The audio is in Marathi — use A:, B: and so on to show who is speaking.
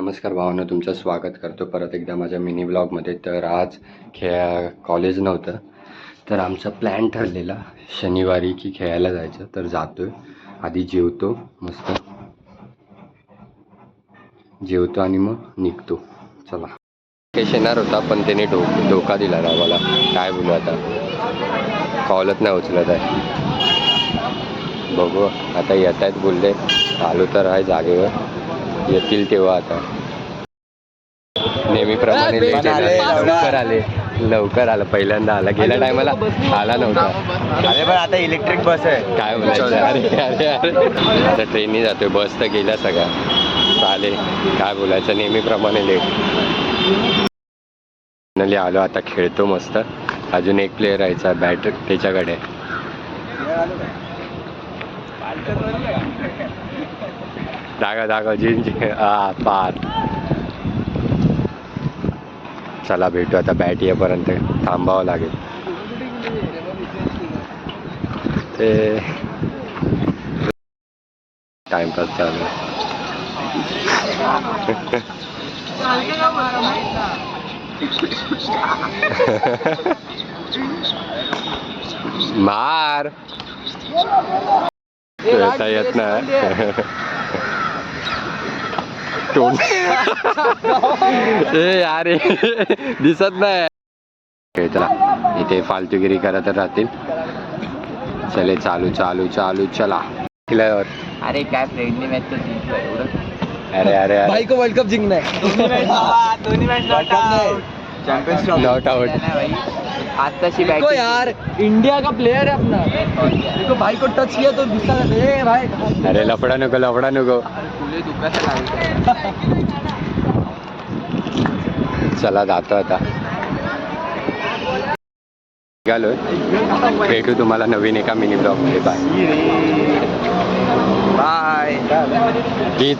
A: नमस्कार भावांनो, तुमचं स्वागत करतो परत एकदा माझ्या मिनी ब्लॉगमध्ये. तर आज कॉलेज नव्हतं, तर आमचा प्लॅन ठरलेला शनिवारी की खेळायला जायचं. तर जातोय, आधी जेवतो, मस्त जेवतो आणि मग निघतो. चला. केश येणार होता पण त्याने धोका दिला राव मला. काय बोलू आता, कॉलच नाही उचलत आहे. बघू आता येत आहेत बोलले, आलो तर आहे जागेवर, येतील तेव्हा. आता नेहमीप्रमाणे लेट येणार. लवकर आलं पहिल्यांदा आला, गेल्या टायमाला आला नव्हता.
B: अरे पण आता इलेक्ट्रिक बस आहे.
A: काय बोलायचं. अरे आता ट्रेननी जातोय, बस तर गेल्या सगळ्या. चालेल, काय बोलायचं, नेहमीप्रमाणे लेट. फायनली आलो, आता खेळतो मस्त. अजून एक प्लेयर यायचा बॅट त्याच्याकडे. दागा जिंज पार. चला भेटू आता, बॅट येईपर्यंत थांबावं लागेल. ते टाइमपास चालू. मार येत ना. अरे दिसत नाही. चला, इथे फालतूगिरी करत राहतील. चले चालू चालू चालू चला.
B: अरे काय फ्रेंडली मॅच तर जिंकलोय एवढं.
A: अरे
B: भाई को वर्ल्ड कप जिंकना है. दोन्ही match not out. Champions trophy
A: not out.
B: आताशी बैटिंग यार, इंडिया का प्लेयर है अपना. देखो भाई को टच किया तो गुस्सा करते हैं भाई.
A: अरे लफड़ा नको.
B: तुले दुखायला लागलं.
A: चला जातो आता, निघालोय. भेटू तुम्हाला नवीन एका मिनी ब्लॉग मध्ये. Bye
B: bye.
A: गीत